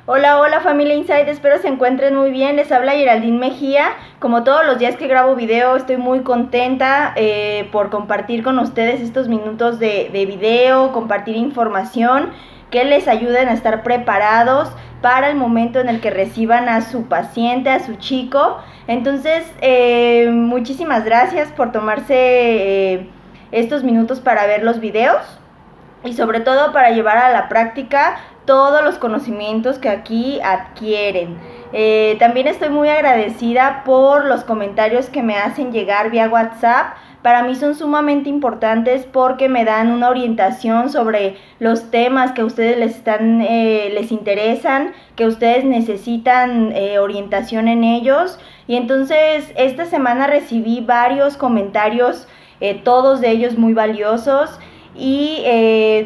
Hola, hola familia Inside, espero se encuentren muy bien. Les habla Geraldine Mejía. Como todos los días que grabo video, estoy muy contenta por compartir con ustedes estos minutos de video, compartir información que les ayuden a estar preparados para el momento en el que reciban a su paciente, a su chico. Entonces, muchísimas gracias por tomarse estos minutos para ver los videos y sobre todo para llevar a la práctica todos los conocimientos que aquí adquieren. También estoy muy agradecida por los comentarios que me hacen llegar vía WhatsApp. Para mí son sumamente importantes porque me dan una orientación sobre los temas que a ustedes les interesan, que ustedes necesitan orientación en ellos. Y entonces esta semana recibí varios comentarios, todos de ellos muy valiosos, y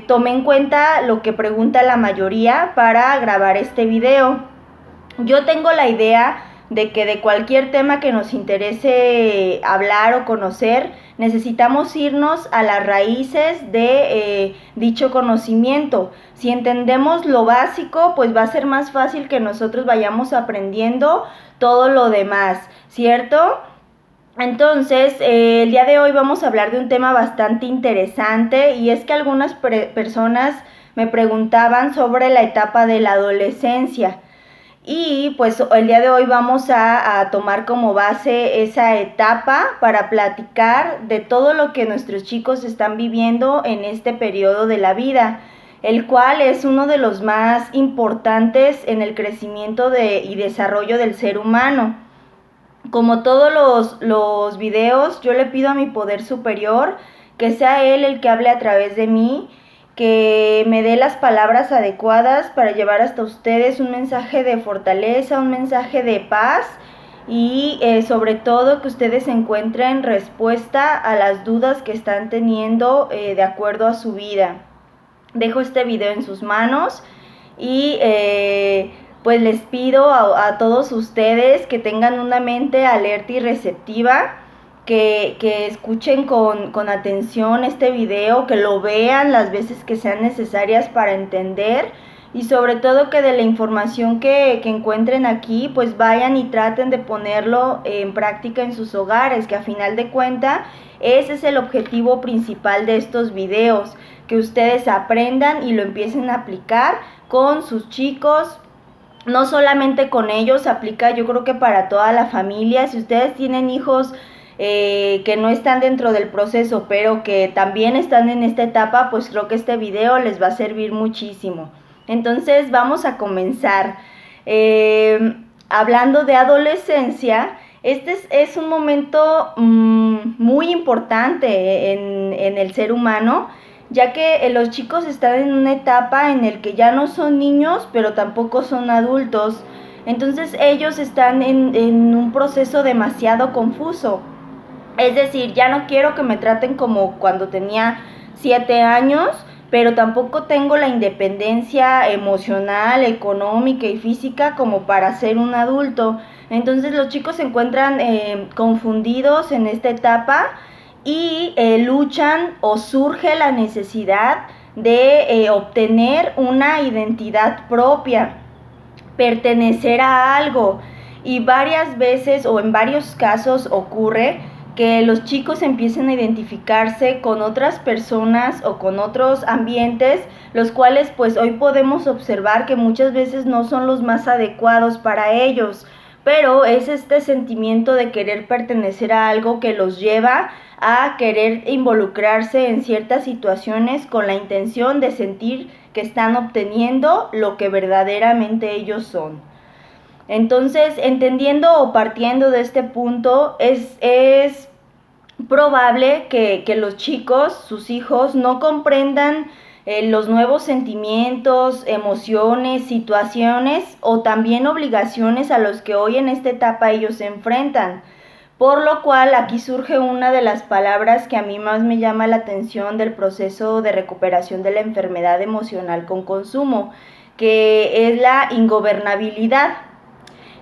tomé en cuenta lo que pregunta la mayoría para grabar este video. Yo tengo la idea de que de cualquier tema que nos interese hablar o conocer, necesitamos irnos a las raíces de dicho conocimiento. Si entendemos lo básico, pues va a ser más fácil que nosotros vayamos aprendiendo todo lo demás, ¿cierto? Entonces, el día de hoy vamos a hablar de un tema bastante interesante, y es que algunas personas me preguntaban sobre la etapa de la adolescencia. Y pues el día de hoy vamos a tomar como base esa etapa para platicar de todo lo que nuestros chicos están viviendo en este periodo de la vida, el cual es uno de los más importantes en el crecimiento y desarrollo del ser humano. Como todos los videos, yo le pido a mi poder superior que sea él el que hable a través de mí, que me dé las palabras adecuadas para llevar hasta ustedes un mensaje de fortaleza, un mensaje de paz, y sobre todo que ustedes encuentren respuesta a las dudas que están teniendo de acuerdo a su vida. Dejo este video en sus manos y pues les pido a todos ustedes que tengan una mente alerta y receptiva, que escuchen con atención este video, que lo vean las veces que sean necesarias para entender, y sobre todo que de la información que encuentren aquí, pues vayan y traten de ponerlo en práctica en sus hogares, que a final de cuentas ese es el objetivo principal de estos videos, que ustedes aprendan y lo empiecen a aplicar con sus chicos. No solamente con ellos, aplica yo creo que para toda la familia. Si ustedes tienen hijos que no están dentro del proceso, pero que también están en esta etapa, pues creo que este video les va a servir muchísimo. Entonces vamos a comenzar. Hablando de adolescencia, este es un momento muy importante en el ser humano, ya que los chicos están en una etapa en el que ya no son niños, pero tampoco son adultos. Entonces ellos están en un proceso demasiado confuso. Es decir, ya no quiero que me traten como cuando tenía 7 años, pero tampoco tengo la independencia emocional, económica y física como para ser un adulto. Entonces los chicos se encuentran confundidos en esta etapa, y luchan, o surge la necesidad de obtener una identidad propia, pertenecer a algo. Y varias veces o en varios casos ocurre que los chicos empiecen a identificarse con otras personas o con otros ambientes, los cuales pues hoy podemos observar que muchas veces no son los más adecuados para ellos, pero es este sentimiento de querer pertenecer a algo que los lleva a querer involucrarse en ciertas situaciones con la intención de sentir que están obteniendo lo que verdaderamente ellos son. Entonces, entendiendo o partiendo de este punto, es probable que los chicos, sus hijos, no comprendan los nuevos sentimientos, emociones, situaciones o también obligaciones a los que hoy en esta etapa ellos se enfrentan. Por lo cual aquí surge una de las palabras que a mí más me llama la atención del proceso de recuperación de la enfermedad emocional con consumo, que es la ingobernabilidad.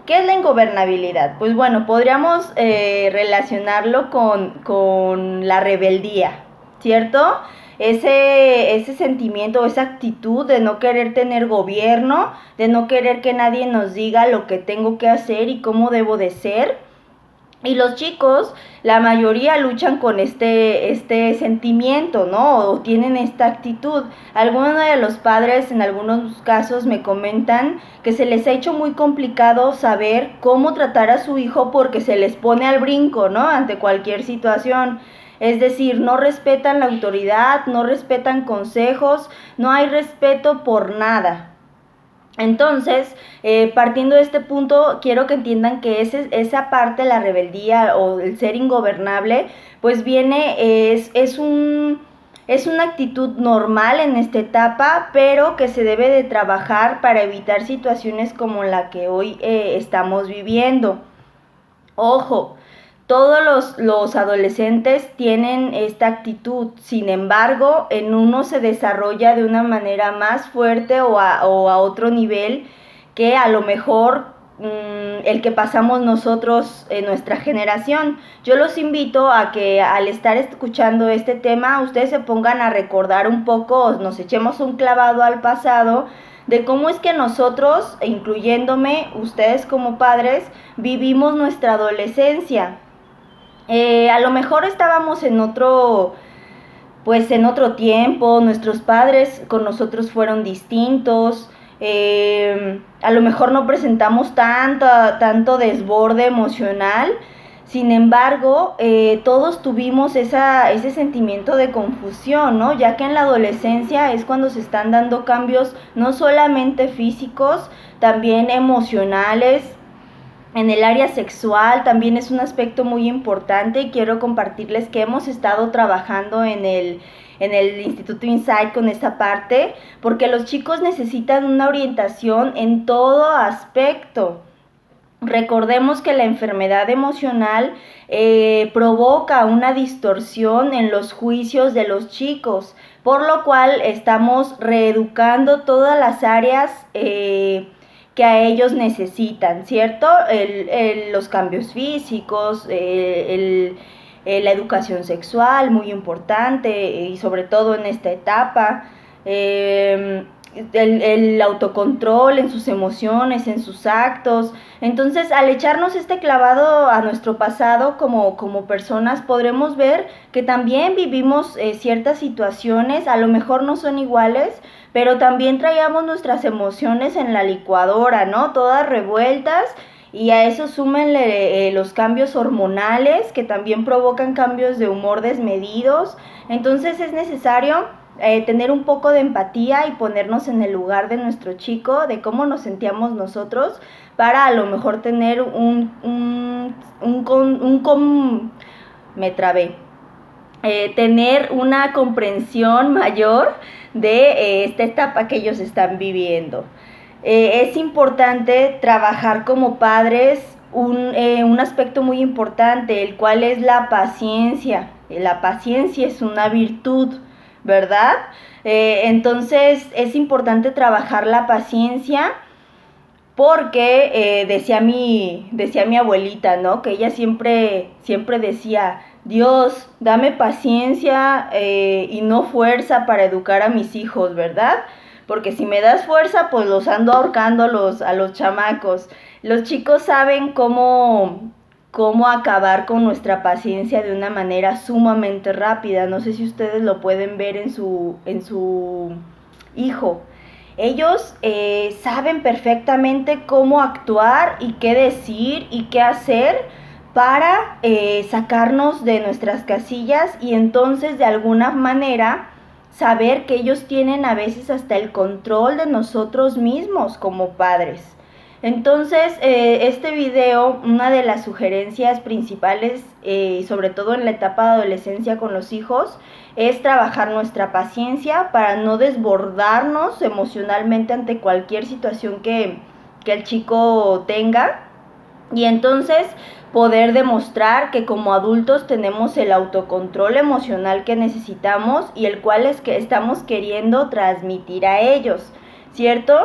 ¿Qué es la ingobernabilidad? Pues bueno, podríamos relacionarlo con la rebeldía, ¿cierto? ese sentimiento, esa actitud de no querer tener gobierno, de no querer que nadie nos diga lo que tengo que hacer y cómo debo de ser. Y los chicos, la mayoría luchan con este sentimiento, ¿no? O tienen esta actitud. Algunos de los padres en algunos casos me comentan que se les ha hecho muy complicado saber cómo tratar a su hijo porque se les pone al brinco, ¿no? Ante cualquier situación. Es decir, no respetan la autoridad, no respetan consejos, no hay respeto por nada. Entonces, partiendo de este punto, quiero que entiendan que esa parte, la rebeldía o el ser ingobernable, pues viene, es una actitud normal en esta etapa, pero que se debe de trabajar para evitar situaciones como la que hoy estamos viviendo. Ojo, todos los adolescentes tienen esta actitud, sin embargo, en uno se desarrolla de una manera más fuerte o a otro nivel que a lo mejor el que pasamos nosotros en nuestra generación. Yo los invito a que al estar escuchando este tema, ustedes se pongan a recordar un poco, nos echemos un clavado al pasado, de cómo es que nosotros, incluyéndome, ustedes como padres, vivimos nuestra adolescencia. A lo mejor estábamos en otro tiempo, nuestros padres con nosotros fueron distintos, a lo mejor no presentamos tanto desborde emocional. Sin embargo, todos tuvimos ese sentimiento de confusión, ¿no? Ya que en la adolescencia es cuando se están dando cambios no solamente físicos, también emocionales. En el área sexual también es un aspecto muy importante y quiero compartirles que hemos estado trabajando en el Instituto Insight con esta parte, porque los chicos necesitan una orientación en todo aspecto. Recordemos que la enfermedad emocional provoca una distorsión en los juicios de los chicos, por lo cual estamos reeducando todas las áreas que a ellos necesitan, ¿cierto? Los cambios físicos, la educación sexual, muy importante, y sobre todo en esta etapa. El autocontrol en sus emociones, en sus actos. Entonces, al echarnos este clavado a nuestro pasado como personas, podremos ver que también vivimos ciertas situaciones, a lo mejor no son iguales, pero también traíamos nuestras emociones en la licuadora, ¿no? Todas revueltas. Y a eso súmenle los cambios hormonales que también provocan cambios de humor desmedidos. Entonces es necesario tener un poco de empatía y ponernos en el lugar de nuestro chico, de cómo nos sentíamos nosotros, para a lo mejor tener tener una comprensión mayor de esta etapa que ellos están viviendo. Es importante trabajar como padres un aspecto muy importante, el cual es la paciencia. La paciencia es una virtud, ¿verdad? Entonces es importante trabajar la paciencia porque decía mi abuelita, ¿no? Que ella siempre decía: Dios, dame paciencia y no fuerza para educar a mis hijos, ¿verdad? Porque si me das fuerza, pues los ando ahorcando a los chamacos. Los chicos saben cómo acabar con nuestra paciencia de una manera sumamente rápida. No sé si ustedes lo pueden ver en su hijo. Ellos saben perfectamente cómo actuar y qué decir y qué hacer para sacarnos de nuestras casillas, y entonces de alguna manera saber que ellos tienen a veces hasta el control de nosotros mismos como padres. Entonces, este video, una de las sugerencias principales, sobre todo en la etapa de adolescencia con los hijos, es trabajar nuestra paciencia para no desbordarnos emocionalmente ante cualquier situación que el chico tenga, y entonces poder demostrar que como adultos tenemos el autocontrol emocional que necesitamos y el cual es que estamos queriendo transmitir a ellos, ¿cierto?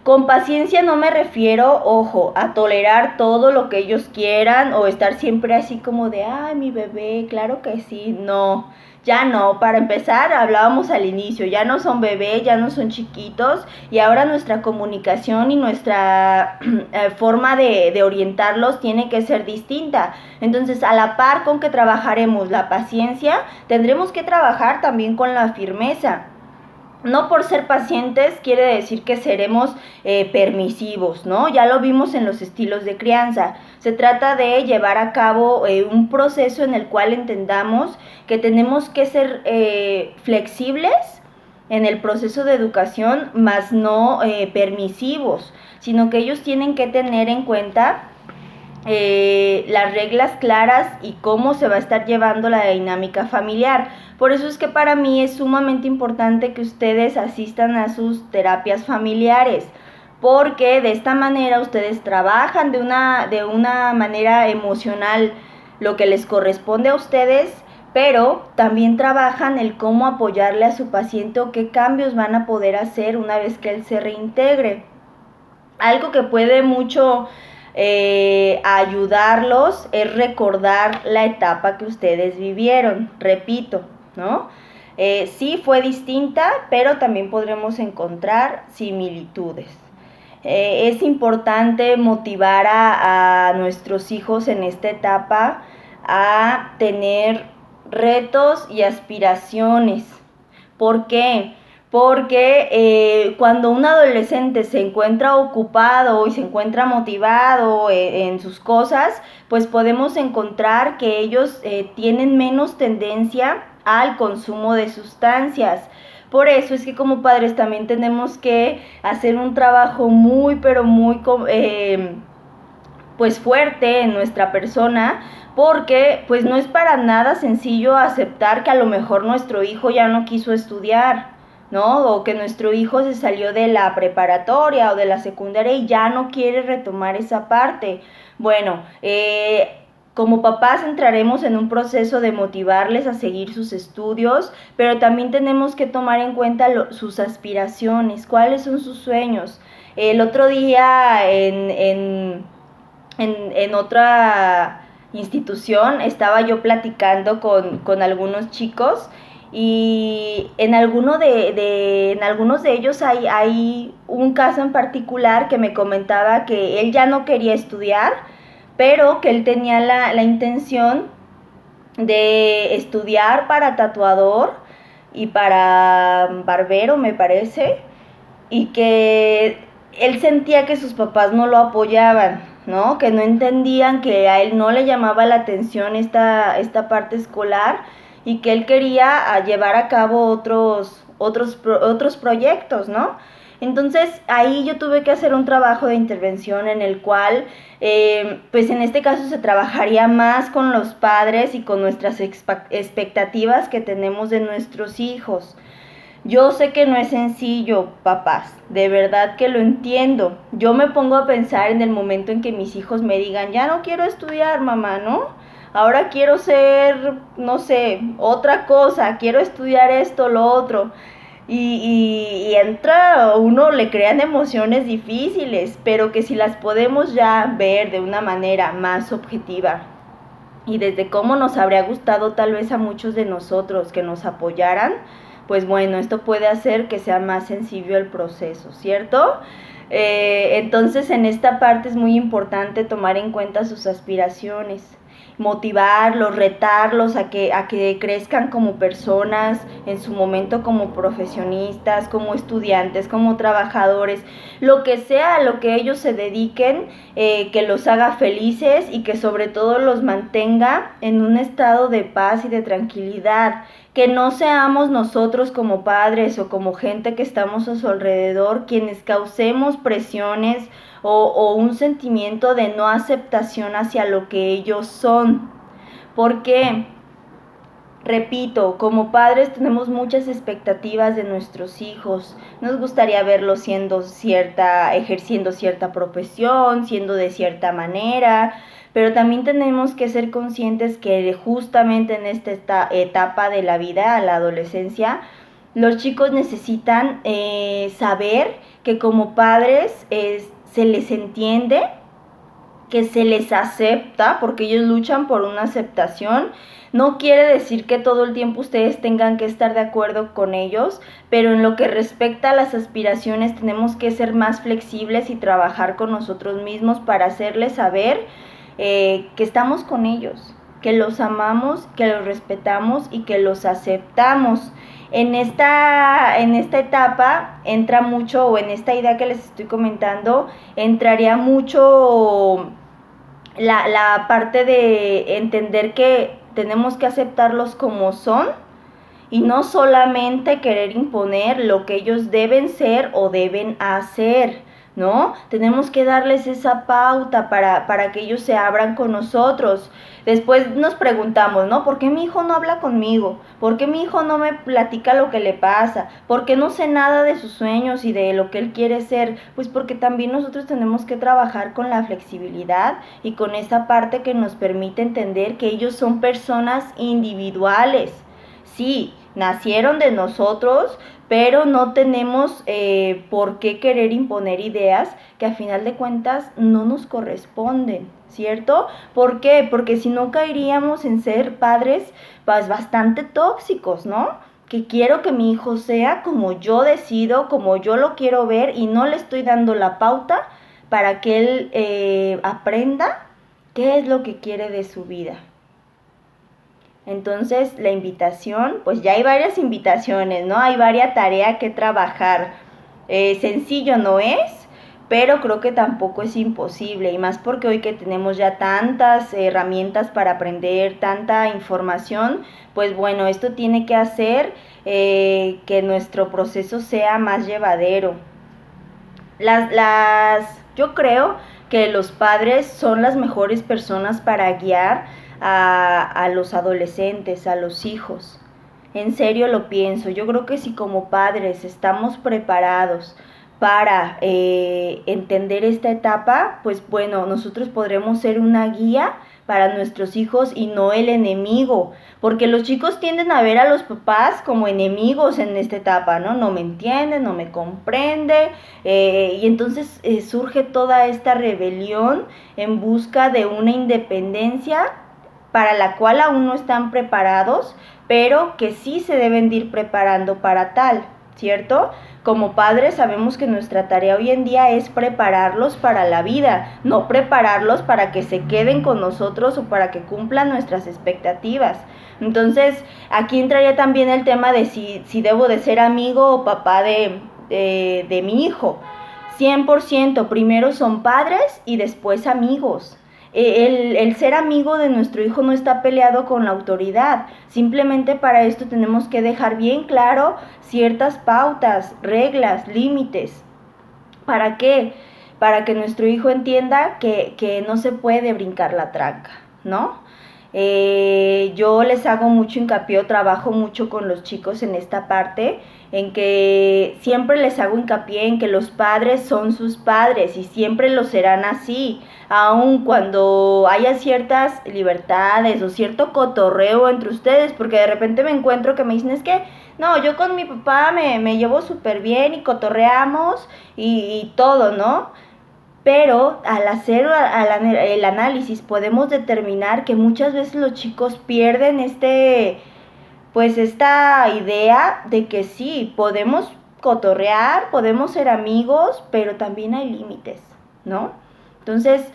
Con paciencia no me refiero, ojo, a tolerar todo lo que ellos quieran o estar siempre así como de, ay, mi bebé, claro que sí, no. Ya no, para empezar, hablábamos al inicio, ya no son bebés, ya no son chiquitos y ahora nuestra comunicación y nuestra forma de orientarlos tiene que ser distinta. Entonces, a la par con que trabajaremos la paciencia, tendremos que trabajar también con la firmeza. No por ser pacientes quiere decir que seremos permisivos, ¿no? Ya lo vimos en los estilos de crianza. Se trata de llevar a cabo un proceso en el cual entendamos que tenemos que ser flexibles en el proceso de educación, más no permisivos, sino que ellos tienen que tener en cuenta las reglas claras y cómo se va a estar llevando la dinámica familiar. Por eso es que para mí es sumamente importante que ustedes asistan a sus terapias familiares, porque de esta manera ustedes trabajan de una manera emocional lo que les corresponde a ustedes, pero también trabajan el cómo apoyarle a su paciente o qué cambios van a poder hacer una vez que él se reintegre. Algo que puede mucho ayudarlos es recordar la etapa que ustedes vivieron, repito, ¿no? Sí fue distinta, pero también podremos encontrar similitudes. Es importante motivar a nuestros hijos en esta etapa a tener retos y aspiraciones. ¿Por qué? Porque cuando un adolescente se encuentra ocupado y se encuentra motivado en sus cosas, pues podemos encontrar que ellos tienen menos tendencia al consumo de sustancias. Por eso es que como padres también tenemos que hacer un trabajo muy, pero muy pues fuerte en nuestra persona, porque pues no es para nada sencillo aceptar que a lo mejor nuestro hijo ya no quiso estudiar, ¿no? O que nuestro hijo se salió de la preparatoria o de la secundaria y ya no quiere retomar esa parte. Bueno, como papás entraremos en un proceso de motivarles a seguir sus estudios, pero también tenemos que tomar en cuenta sus aspiraciones, cuáles son sus sueños. El otro día en otra institución estaba yo platicando con algunos chicos y en algunos de ellos hay un caso en particular que me comentaba que él ya no quería estudiar, pero que él tenía la intención de estudiar para tatuador y para barbero, me parece, y que él sentía que sus papás no lo apoyaban, ¿no? Que no entendían que a él no le llamaba la atención esta parte escolar y que él quería llevar a cabo otros proyectos, ¿no? Entonces ahí yo tuve que hacer un trabajo de intervención en el cual, pues en este caso se trabajaría más con los padres y con nuestras expectativas que tenemos de nuestros hijos. Yo sé que no es sencillo, papás, de verdad que lo entiendo. Yo me pongo a pensar en el momento en que mis hijos me digan, ya no quiero estudiar, mamá, ¿no? Ahora quiero ser, no sé, otra cosa, quiero estudiar esto, lo otro. Y entra, uno le crean emociones difíciles, pero que si las podemos ya ver de una manera más objetiva y desde cómo nos habría gustado tal vez a muchos de nosotros que nos apoyaran, pues bueno, esto puede hacer que sea más sencillo el proceso, ¿cierto? Entonces en esta parte es muy importante tomar en cuenta sus aspiraciones, motivarlos, retarlos a que crezcan como personas, en su momento como profesionistas, como estudiantes, como trabajadores, lo que sea a lo que ellos se dediquen, que los haga felices y que sobre todo los mantenga en un estado de paz y de tranquilidad. Que no seamos nosotros como padres o como gente que estamos a su alrededor quienes causemos presiones o un sentimiento de no aceptación hacia lo que ellos son. Porque, repito, como padres tenemos muchas expectativas de nuestros hijos. Nos gustaría verlos ejerciendo cierta profesión, siendo de cierta manera, pero también tenemos que ser conscientes que justamente en esta etapa de la vida, la adolescencia, los chicos necesitan saber que como padres se les entiende, que se les acepta, porque ellos luchan por una aceptación. No quiere decir que todo el tiempo ustedes tengan que estar de acuerdo con ellos, pero en lo que respecta a las aspiraciones tenemos que ser más flexibles y trabajar con nosotros mismos para hacerles saber que estamos con ellos, que los amamos, que los respetamos y que los aceptamos. En esta etapa entra mucho, o en esta idea que les estoy comentando, entraría mucho la parte de entender que tenemos que aceptarlos como son y no solamente querer imponer lo que ellos deben ser o deben hacer, ¿no? Tenemos que darles esa pauta para que ellos se abran con nosotros. Después nos preguntamos, ¿no? ¿Por qué mi hijo no habla conmigo? ¿Por qué mi hijo no me platica lo que le pasa? ¿Por qué no sé nada de sus sueños y de lo que él quiere ser? Pues porque también nosotros tenemos que trabajar con la flexibilidad y con esa parte que nos permite entender que ellos son personas individuales. Sí, nacieron de nosotros, pero no tenemos por qué querer imponer ideas que a final de cuentas no nos corresponden, ¿cierto? ¿Por qué? Porque si no caeríamos en ser padres pues bastante tóxicos, ¿no? Que quiero que mi hijo sea como yo decido, como yo lo quiero ver y no le estoy dando la pauta para que él aprenda qué es lo que quiere de su vida. Entonces la invitación, pues ya hay varias invitaciones, ¿no? Hay varias tareas que trabajar. Sencillo no es, pero creo que tampoco es imposible. Y más porque hoy que tenemos ya tantas herramientas para aprender, tanta información, pues bueno, esto tiene que hacer que nuestro proceso sea más llevadero. Yo creo que los padres son las mejores personas para guiar a los adolescentes, a los hijos. En serio lo pienso. Yo creo que si como padres estamos preparados para entender esta etapa, pues bueno, nosotros podremos ser una guía para nuestros hijos y no el enemigo, porque los chicos tienden a ver a los papás como enemigos en esta etapa, ¿no? No me entiende, no me comprende, y entonces surge toda esta rebelión en busca de una independencia para la cual aún no están preparados, pero que sí se deben de ir preparando para tal, ¿cierto? Como padres sabemos que nuestra tarea hoy en día es prepararlos para la vida, no prepararlos para que se queden con nosotros o para que cumplan nuestras expectativas. Entonces, aquí entraría también el tema de si debo de ser amigo o papá de mi hijo. 100%, primero son padres y después amigos. El ser amigo de nuestro hijo no está peleado con la autoridad. Simplemente para esto tenemos que dejar bien claro ciertas pautas, reglas, límites. ¿Para qué? Para que nuestro hijo entienda que no se puede brincar la tranca, ¿no? Yo les hago mucho hincapié, trabajo mucho con los chicos en esta parte, en que siempre les hago hincapié en que los padres son sus padres y siempre lo serán así, aun cuando haya ciertas libertades o cierto cotorreo entre ustedes, porque de repente me encuentro que me dicen, es que no, yo con mi papá me llevo súper bien y cotorreamos y todo, ¿no? Pero al hacer el análisis podemos determinar que muchas veces los chicos pierden pues esta idea de que sí, podemos cotorrear, podemos ser amigos, pero también hay límites, ¿no? Entonces,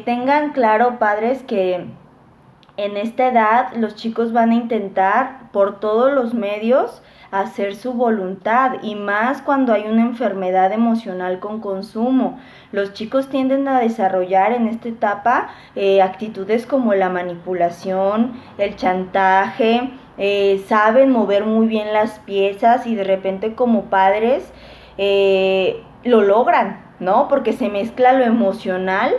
tengan claro, padres, que en esta edad los chicos van a intentar por todos los medios hacer su voluntad, y más cuando hay una enfermedad emocional con consumo. Los chicos tienden a desarrollar en esta etapa actitudes como la manipulación, el chantaje, saben mover muy bien las piezas y de repente como padres lo logran, ¿no? Porque se mezcla lo emocional.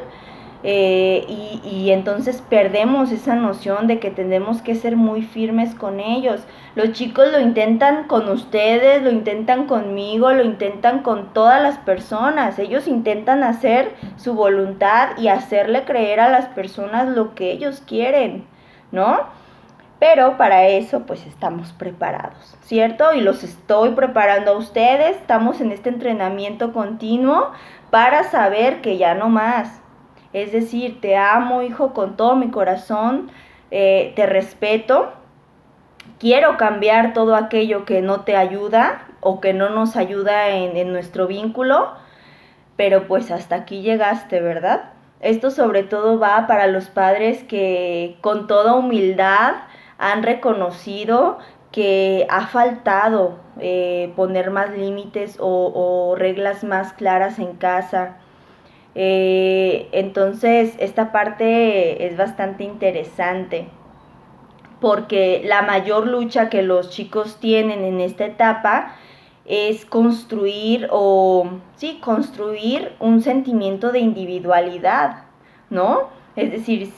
Y entonces perdemos esa noción de que tenemos que ser muy firmes con ellos. Los chicos lo intentan con ustedes, lo intentan conmigo, lo intentan con todas las personas. Ellos intentan hacer su voluntad y hacerle creer a las personas lo que ellos quieren, ¿no? Pero para eso pues estamos preparados, ¿cierto? Y los estoy preparando a ustedes. Estamos en este entrenamiento continuo para saber que ya no más. Es decir, te amo, hijo, con todo mi corazón, te respeto, quiero cambiar todo aquello que no te ayuda o que no nos ayuda en nuestro vínculo, pero pues hasta aquí llegaste, ¿verdad? Esto sobre todo va para los padres que con toda humildad han reconocido que ha faltado poner más límites o reglas más claras en casa. Entonces, esta parte es bastante interesante porque la mayor lucha que los chicos tienen en esta etapa es construir un sentimiento de individualidad, ¿no? Es decir,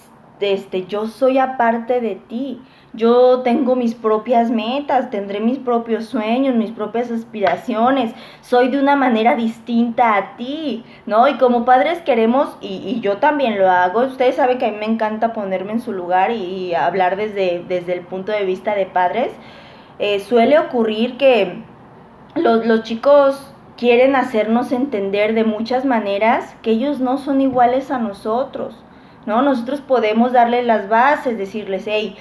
yo soy aparte de ti, yo tengo mis propias metas, tendré mis propios sueños, mis propias aspiraciones, soy de una manera distinta a ti, ¿no? Y como padres queremos, y yo también lo hago, ustedes saben que a mí me encanta ponerme en su lugar y hablar desde el punto de vista de padres. Suele ocurrir que los chicos quieren hacernos entender de muchas maneras que ellos no son iguales a nosotros, ¿no? Nosotros podemos darles las bases, decirles, hey,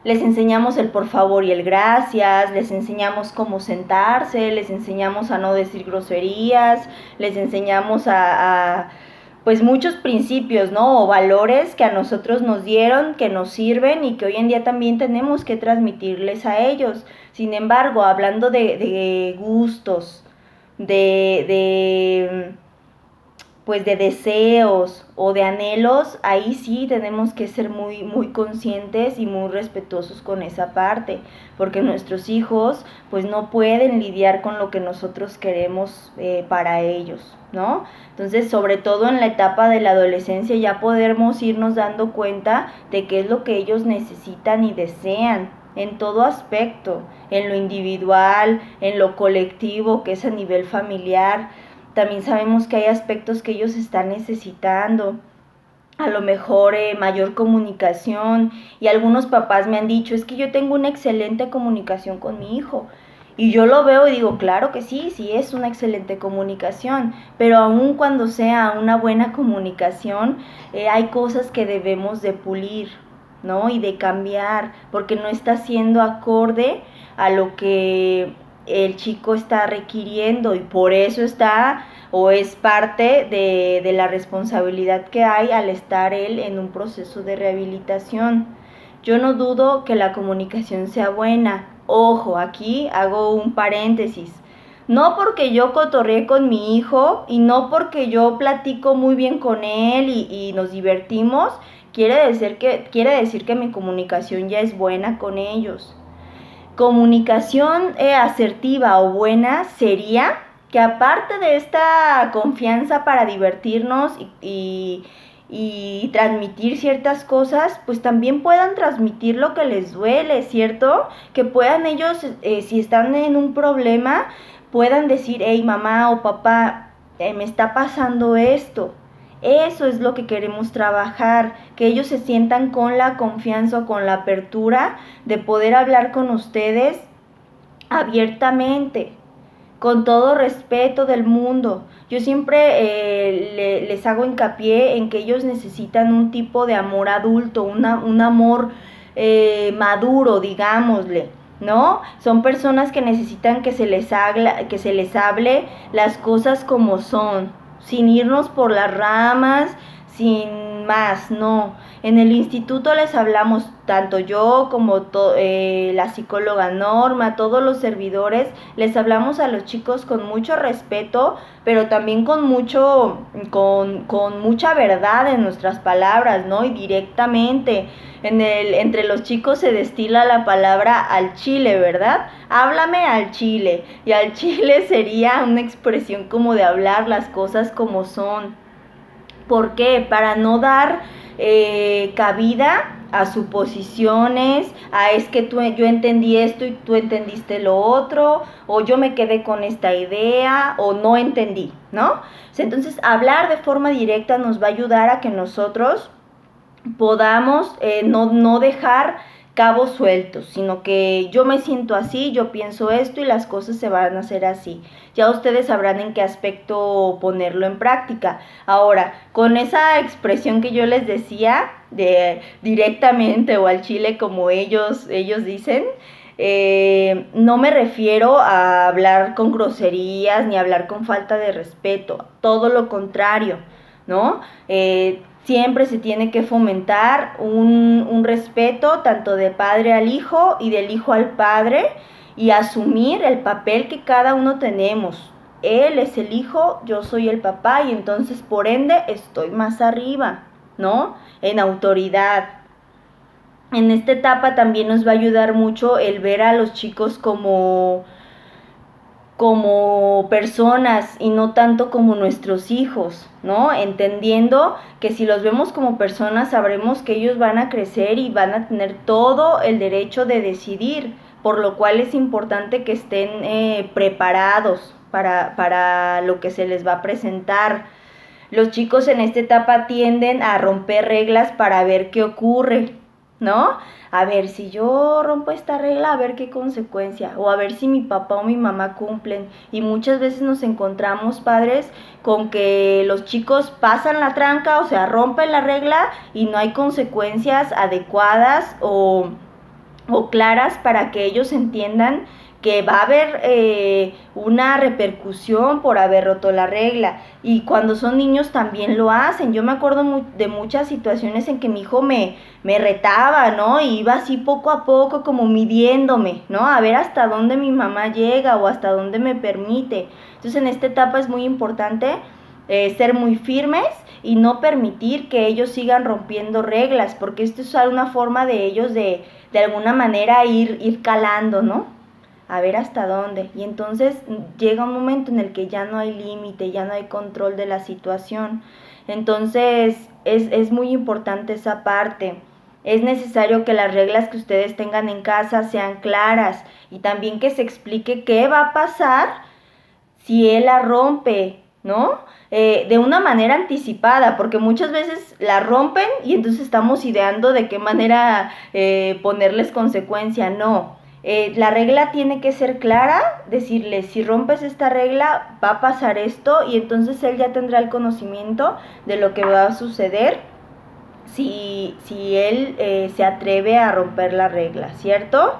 les enseñamos el por favor y el gracias, les enseñamos cómo sentarse, les enseñamos a no decir groserías, les enseñamos pues muchos principios, ¿no? O valores que a nosotros nos dieron, que nos sirven y que hoy en día también tenemos que transmitirles a ellos. Sin embargo, hablando de gustos, de pues de deseos o de anhelos, ahí sí tenemos que ser muy, muy conscientes y muy respetuosos con esa parte, porque nuestros hijos pues no pueden lidiar con lo que nosotros queremos para ellos, ¿no? Entonces, sobre todo en la etapa de la adolescencia ya podemos irnos dando cuenta de qué es lo que ellos necesitan y desean en todo aspecto, en lo individual, en lo colectivo, que es a nivel familiar. También sabemos que hay aspectos que ellos están necesitando, a lo mejor mayor comunicación, y algunos papás me han dicho, es que yo tengo una excelente comunicación con mi hijo, y yo lo veo y digo, claro que sí, sí es una excelente comunicación, pero aun cuando sea una buena comunicación, hay cosas que debemos de pulir, ¿no? Y de cambiar, porque no está siendo acorde a lo que el chico está requiriendo, y por eso está o es parte de la responsabilidad que hay al estar él en un proceso de rehabilitación. Yo no dudo que la comunicación sea buena. Ojo, aquí hago un paréntesis. No porque yo cotorreé con mi hijo y no porque yo platico muy bien con él y nos divertimos, quiere decir que mi comunicación ya es buena con ellos. Comunicación asertiva o buena sería que aparte de esta confianza para divertirnos y transmitir ciertas cosas, pues también puedan transmitir lo que les duele, ¿cierto? Que puedan ellos, si están en un problema, puedan decir, hey, mamá o papá, me está pasando esto. Eso es lo que queremos trabajar, que ellos se sientan con la confianza o con la apertura de poder hablar con ustedes abiertamente, con todo respeto del mundo. Yo siempre les hago hincapié en que ellos necesitan un tipo de amor adulto, un amor maduro, digámosle, ¿no? Son personas que necesitan que se les hable las cosas como son, sin irnos por las ramas, sin más, no. En el instituto les hablamos, tanto yo como la psicóloga Norma, todos los servidores, les hablamos a los chicos con mucho respeto, pero también con mucha verdad en nuestras palabras, ¿no? Y directamente. Entre los chicos se destila la palabra al chile, ¿verdad? Háblame al chile. Y al chile sería una expresión como de hablar las cosas como son. ¿Por qué? Para no dar cabida a suposiciones, a es que yo entendí esto y tú entendiste lo otro, o yo me quedé con esta idea, o no entendí, ¿no? O sea, entonces, hablar de forma directa nos va a ayudar a que nosotros podamos no dejar cabos sueltos, sino que yo me siento así, yo pienso esto y las cosas se van a hacer así. Ya ustedes sabrán en qué aspecto ponerlo en práctica. Ahora, con esa expresión que yo les decía, de directamente o al chile como ellos dicen, no me refiero a hablar con groserías ni a hablar con falta de respeto, todo lo contrario, ¿no? Siempre se tiene que fomentar un respeto tanto de padre al hijo y del hijo al padre y asumir el papel que cada uno tenemos. Él es el hijo, yo soy el papá y entonces por ende estoy más arriba, ¿no? En autoridad. En esta etapa también nos va a ayudar mucho el ver a los chicos como personas y no tanto como nuestros hijos, ¿no? Entendiendo que si los vemos como personas sabremos que ellos van a crecer y van a tener todo el derecho de decidir, por lo cual es importante que estén preparados para lo que se les va a presentar. Los chicos en esta etapa tienden a romper reglas para ver qué ocurre, ¿no? A ver, si yo rompo esta regla, a ver qué consecuencia, o a ver si mi papá o mi mamá cumplen. Y muchas veces nos encontramos, padres, con que los chicos pasan la tranca, o sea, rompen la regla y no hay consecuencias adecuadas o claras para que ellos entiendan que va a haber una repercusión por haber roto la regla. Y cuando son niños también lo hacen. Yo me acuerdo de muchas situaciones en que mi hijo me retaba, ¿no? Y iba así poco a poco como midiéndome, ¿no? A ver hasta dónde mi mamá llega o hasta dónde me permite. Entonces en esta etapa es muy importante ser muy firmes y no permitir que ellos sigan rompiendo reglas, porque esto es una forma de ellos de alguna manera ir calando, ¿no? A ver hasta dónde. Y entonces llega un momento en el que ya no hay límite, ya no hay control de la situación. Entonces es muy importante esa parte. Es necesario que las reglas que ustedes tengan en casa sean claras y también que se explique qué va a pasar si él la rompe, ¿no? De una manera anticipada, porque muchas veces la rompen y entonces estamos ideando de qué manera ponerles consecuencia. No, la regla tiene que ser clara, decirle, si rompes esta regla va a pasar esto, y entonces él ya tendrá el conocimiento de lo que va a suceder si él se atreve a romper la regla, ¿cierto?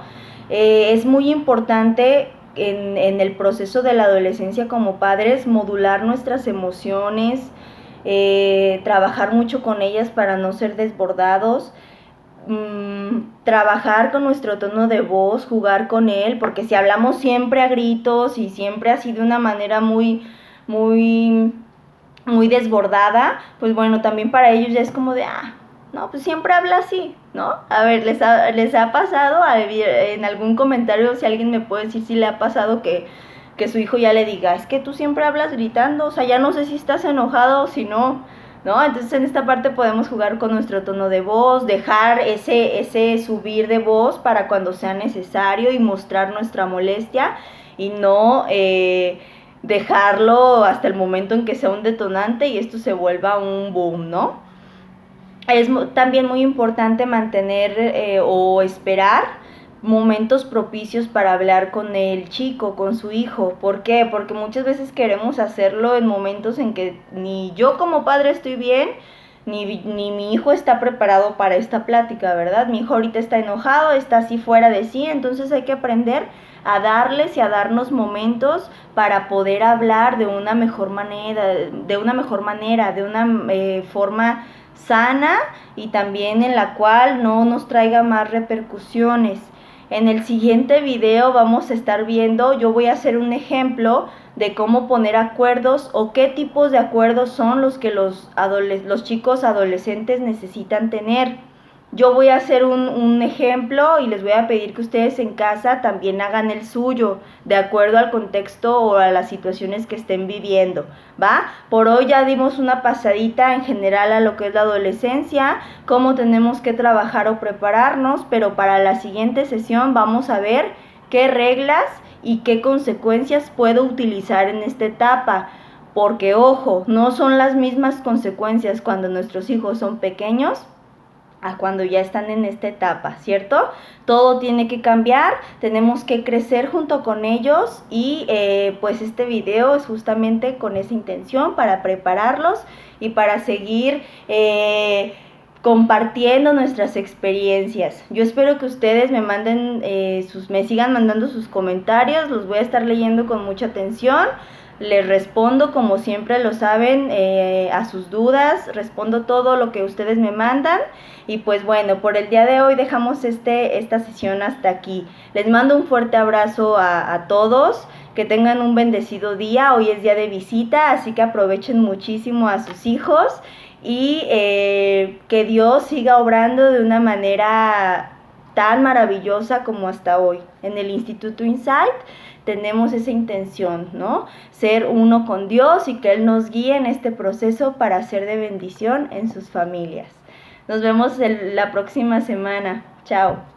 Es muy importante en el proceso de la adolescencia como padres modular nuestras emociones, trabajar mucho con ellas para no ser desbordados, trabajar con nuestro tono de voz, jugar con él, porque si hablamos siempre a gritos y siempre así de una manera muy desbordada, pues bueno, también para ellos ya es como de, no, pues siempre habla así, ¿no? A ver, les ha pasado en algún comentario, si alguien me puede decir si le ha pasado que su hijo ya le diga, es que tú siempre hablas gritando, o sea, ya no sé si estás enojado o si no, ¿no? Entonces en esta parte podemos jugar con nuestro tono de voz, dejar ese subir de voz para cuando sea necesario y mostrar nuestra molestia y no dejarlo hasta el momento en que sea un detonante y esto se vuelva un boom, ¿no? Es también muy importante mantener o esperar momentos propicios para hablar con el chico, con su hijo. ¿Por qué? Porque muchas veces queremos hacerlo en momentos en que ni yo como padre estoy bien, ni mi hijo está preparado para esta plática, ¿verdad? Mi hijo ahorita está enojado, está así fuera de sí, entonces hay que aprender a darles y a darnos momentos para poder hablar de una mejor manera, de una forma sana y también en la cual no nos traiga más repercusiones. En el siguiente video vamos a estar viendo, yo voy a hacer un ejemplo de cómo poner acuerdos o qué tipos de acuerdos son los que los chicos adolescentes necesitan tener. Yo voy a hacer un ejemplo y les voy a pedir que ustedes en casa también hagan el suyo, de acuerdo al contexto o a las situaciones que estén viviendo, ¿va? Por hoy ya dimos una pasadita en general a lo que es la adolescencia, cómo tenemos que trabajar o prepararnos, pero para la siguiente sesión vamos a ver qué reglas y qué consecuencias puedo utilizar en esta etapa. Porque, ojo, no son las mismas consecuencias cuando nuestros hijos son pequeños a cuando ya están en esta etapa, ¿cierto? Todo tiene que cambiar, tenemos que crecer junto con ellos y pues este video es justamente con esa intención para prepararlos y para seguir compartiendo nuestras experiencias. Yo espero que ustedes me manden me sigan mandando sus comentarios, los voy a estar leyendo con mucha atención. Les respondo como siempre lo saben a sus dudas, respondo todo lo que ustedes me mandan y pues bueno, por el día de hoy dejamos esta sesión hasta aquí. Les mando un fuerte abrazo a todos, que tengan un bendecido día, hoy es día de visita, así que aprovechen muchísimo a sus hijos y que Dios siga obrando de una manera tan maravillosa como hasta hoy. En el Instituto Insight tenemos esa intención, ¿no? Ser uno con Dios y que Él nos guíe en este proceso para ser de bendición en sus familias. Nos vemos la próxima semana. Chao.